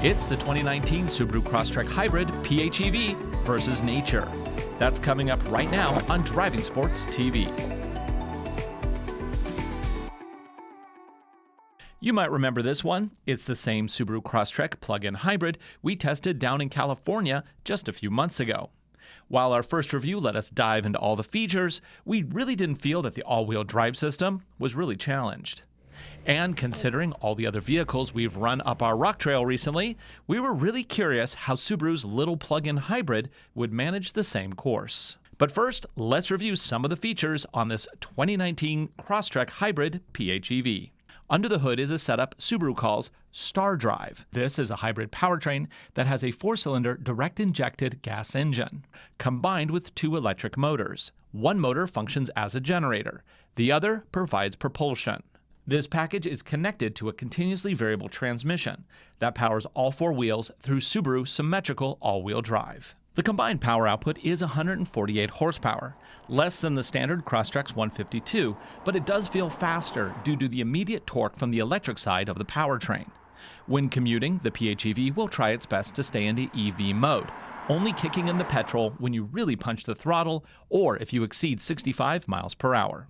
It's the 2019 Subaru Crosstrek Hybrid PHEV versus nature. That's coming up right now on Driving Sports TV. You might remember this one. It's the same Subaru Crosstrek plug-in hybrid we tested down in California just a few months ago. While our first review let us dive into all the features, we really didn't feel that the all-wheel drive system was really challenged. And considering all the other vehicles we've run up our rock trail recently, we were really curious how Subaru's little plug-in hybrid would manage the same course. But first, let's review some of the features on this 2019 Crosstrek Hybrid PHEV. Under the hood is a setup Subaru calls Star Drive. This is a hybrid powertrain that has a 4-cylinder direct-injected gas engine, combined with 2 electric motors. One motor functions as a generator. The other provides propulsion. This package is connected to a continuously variable transmission that powers all 4 wheels through Subaru Symmetrical all-wheel drive. The combined power output is 148 horsepower, less than the standard Crosstrek's 152, but it does feel faster due to the immediate torque from the electric side of the powertrain. When commuting, the PHEV will try its best to stay into EV mode, only kicking in the petrol when you really punch the throttle or if you exceed 65 miles per hour.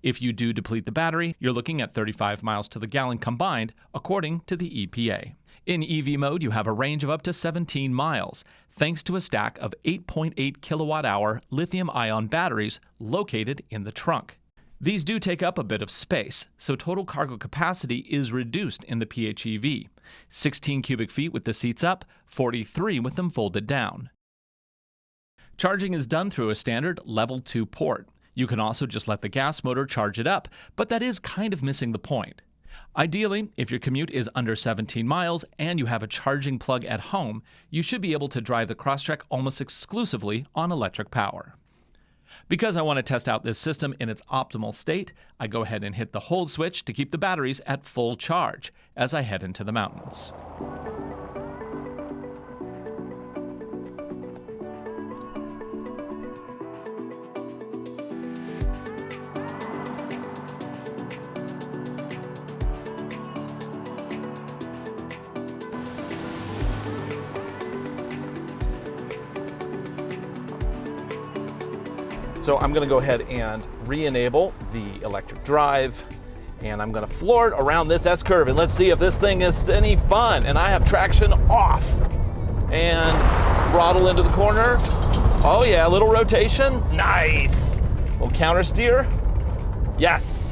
If you do deplete the battery, you're looking at 35 miles to the gallon combined, according to the EPA. In EV mode, you have a range of up to 17 miles, thanks to a stack of 8.8 kilowatt-hour lithium-ion batteries located in the trunk. These do take up a bit of space, so total cargo capacity is reduced in the PHEV. 16 cubic feet with the seats up, 43 with them folded down. Charging is done through a standard level 2 port. You can also just let the gas motor charge it up, but that is kind of missing the point. Ideally, if your commute is under 17 miles and you have a charging plug at home, you should be able to drive the Crosstrek almost exclusively on electric power. Because I want to test out this system in its optimal state, I go ahead and hit the hold switch to keep the batteries at full charge as I head into the mountains. So I'm going to go ahead and re-enable the electric drive, and I'm going to floor it around this S-curve, and let's see if this thing is any fun. And I have traction off, and throttle into the corner. Oh yeah, a little rotation. Nice. Little counter steer. Yes.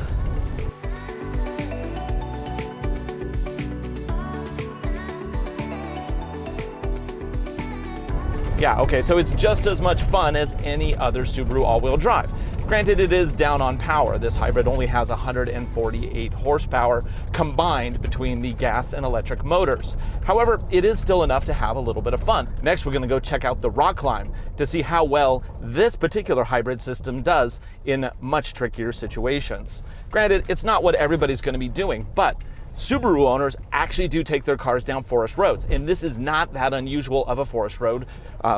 Yeah, okay, so it's just as much fun as any other Subaru all-wheel drive. Granted, it is down on power. This hybrid only has 148 horsepower combined between the gas and electric motors. However, it is still enough to have a little bit of fun. Next, we're gonna go check out the rock climb to see how well this particular hybrid system does in much trickier situations. Granted, it's not what everybody's gonna be doing, but Subaru owners actually do take their cars down forest roads, and this is not that unusual of a forest road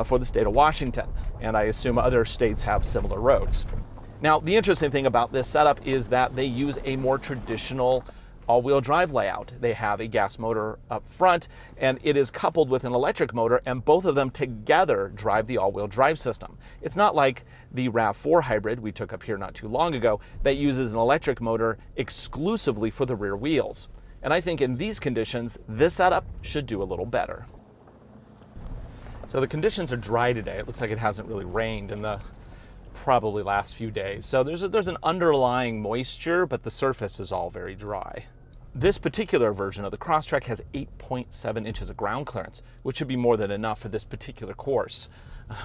for the state of Washington, and I assume other states have similar roads. Now, the interesting thing about this setup is that they use a more traditional all-wheel drive layout. They have a gas motor up front, and it is coupled with an electric motor, and both of them together drive the all-wheel drive system. It's not like the RAV4 hybrid we took up here not too long ago that uses an electric motor exclusively for the rear wheels. And I think in these conditions, this setup should do a little better. So the conditions are dry today. It looks like it hasn't really rained in the probably last few days. So there's an underlying moisture, but the surface is all very dry. This particular version of the Crosstrek has 8.7 inches of ground clearance, which should be more than enough for this particular course.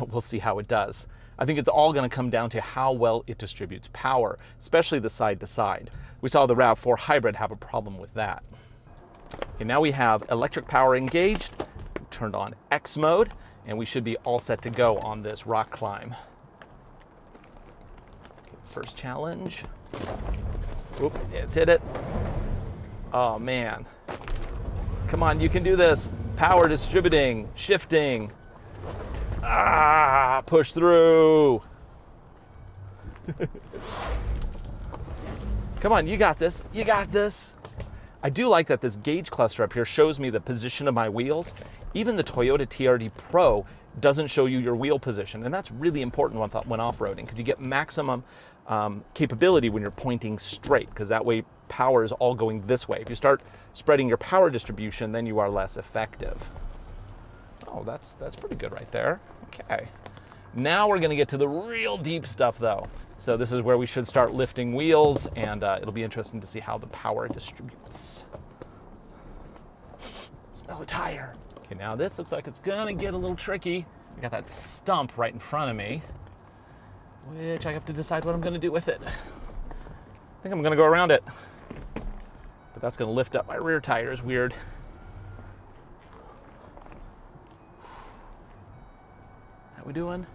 We'll see how it does. I think it's all going to come down to how well it distributes power, especially the side-to-side. We saw the RAV4 hybrid have a problem with that. Okay, now we have electric power engaged, turned on X mode, and we should be all set to go on this rock climb. Okay, first challenge. Oop, it's hit it. Oh man. Come on, you can do this. Power distributing, shifting. Ah, push through. Come on, you got this. You got this. I do like that this gauge cluster up here shows me the position of my wheels. Even the Toyota TRD Pro doesn't show you your wheel position, and that's really important when off-roading, because you get maximum capability when you're pointing straight, because that way power is all going this way. If you start spreading your power distribution, then you are less effective. Oh, that's pretty good right there. Okay. Now we're gonna get to the real deep stuff though. So this is where we should start lifting wheels, and it'll be interesting to see how the power distributes. Smell a tire. Okay, now this looks like it's gonna get a little tricky. I got that stump right in front of me, which I have to decide what I'm gonna do with it. I think I'm gonna go around it, but that's gonna lift up my rear tires weird. How we doing?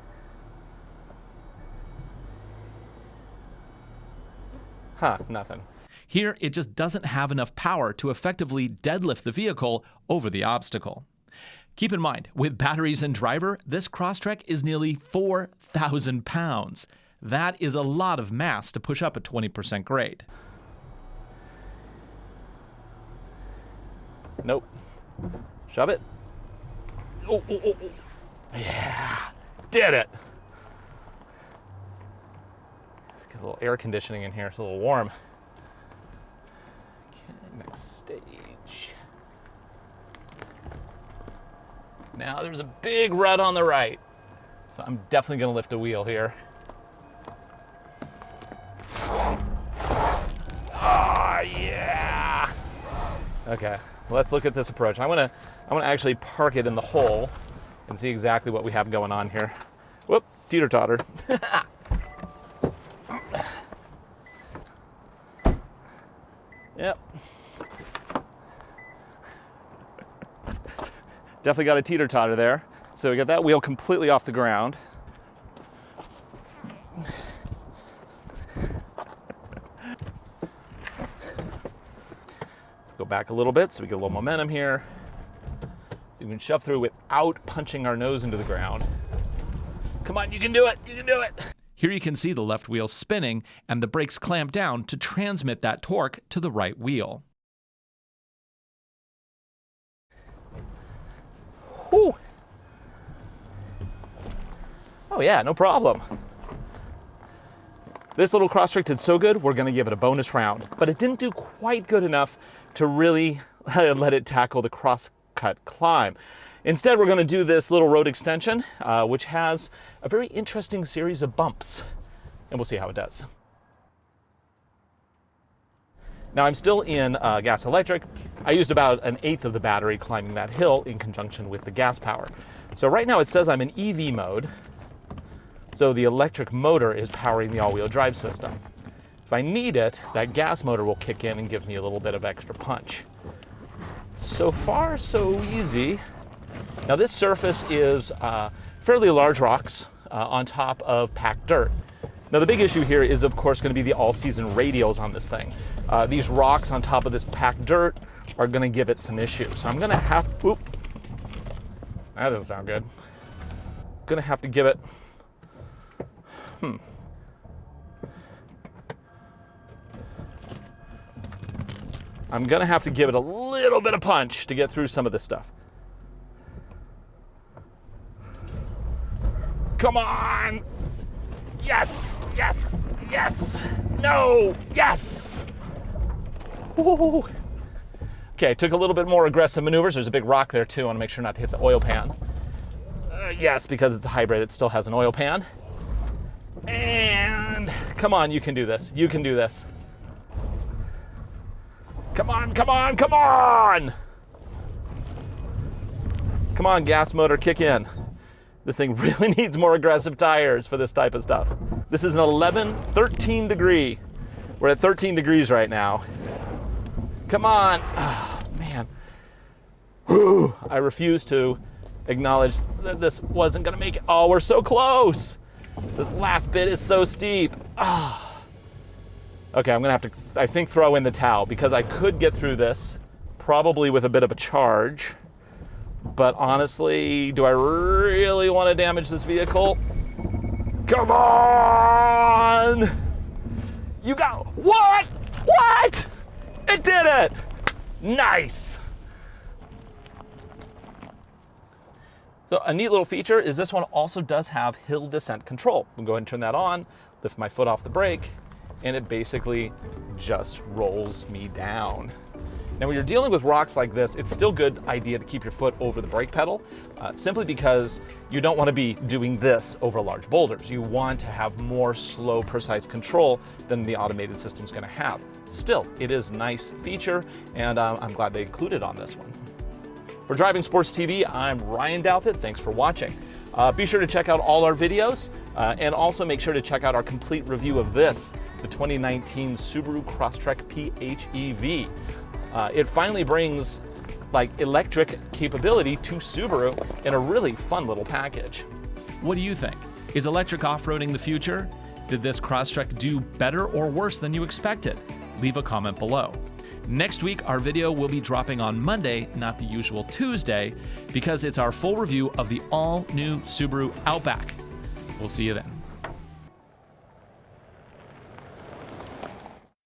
Huh, nothing. Here, it just doesn't have enough power to effectively deadlift the vehicle over the obstacle. Keep in mind, with batteries and driver, this Crosstrek is nearly 4,000 pounds. That is a lot of mass to push up a 20% grade. Nope. Shove it. Oh, oh, oh, oh. Yeah, did it. Let's get a little air conditioning in here. It's a little warm. Okay, next stage. Now there's a big rut on the right, so I'm definitely gonna lift a wheel here. Oh yeah. Okay, let's look at this approach. I'm gonna actually park it in the hole and see exactly what we have going on here. Whoop, teeter-totter. Yep. Definitely got a teeter-totter there. So we got that wheel completely off the ground. Let's go back a little bit so we get a little momentum here. So we can shove through without punching our nose into the ground. Come on, you can do it, you can do it. Here you can see the left wheel spinning and the brakes clamp down to transmit that torque to the right wheel. Whew. Oh yeah, no problem. This little Crosstrek did so good, we're gonna give it a bonus round, but it didn't do quite good enough to really let it tackle the cross-cut climb. Instead, we're gonna do this little road extension, which has a very interesting series of bumps, and we'll see how it does. Now I'm still in gas electric. I used about 1/8 of the battery climbing that hill in conjunction with the gas power. So right now it says I'm in EV mode. So the electric motor is powering the all-wheel drive system. If I need it, that gas motor will kick in and give me a little bit of extra punch. So far, so easy. Now this surface is fairly large rocks on top of packed dirt. Now the big issue here is of course going to be the all-season radials on this thing. These rocks on top of this packed dirt are going to give it some issues. So I'm going to have, oop, that doesn't sound good. Going to have to give it, I'm going to have to give it a little bit of punch to get through some of this stuff. Come on! Yes, yes, yes, no, yes! Ooh. Okay, took a little bit more aggressive maneuvers. There's a big rock there too. I want to make sure not to hit the oil pan. Yes, because it's a hybrid, it still has an oil pan. And come on, you can do this. You can do this. Come on, come on, come on! Come on, gas motor, kick in. This thing really needs more aggressive tires for this type of stuff. This is an 13 degree. We're at 13 degrees right now. Come on. Oh, man. Whew. I refuse to acknowledge that this wasn't gonna make it. Oh, we're so close. This last bit is so steep. Oh. Okay, I'm gonna have to, I think, throw in the towel because I could get through this, probably with a bit of a charge. But honestly, do I really want to damage this vehicle? Come on! You got, what? What? It did it! Nice! So a neat little feature is this one also does have hill descent control. We'll go ahead and turn that on, lift my foot off the brake, and it basically just rolls me down. Now when you're dealing with rocks like this, it's still a good idea to keep your foot over the brake pedal, simply because you don't want to be doing this over large boulders. You want to have more slow, precise control than the automated system's going to have. Still, it is a nice feature, and I'm glad they included it on this one. For Driving Sports TV, I'm Ryan Douthit. Thanks for watching. Be sure to check out all our videos, and also make sure to check out our complete review of this, the 2019 Subaru Crosstrek PHEV. It finally brings electric capability to Subaru in a really fun little package. What do you think? Is electric off-roading the future? Did this Crosstrek do better or worse than you expected? Leave a comment below. Next week, our video will be dropping on Monday, not the usual Tuesday, because it's our full review of the all-new Subaru Outback. We'll see you then.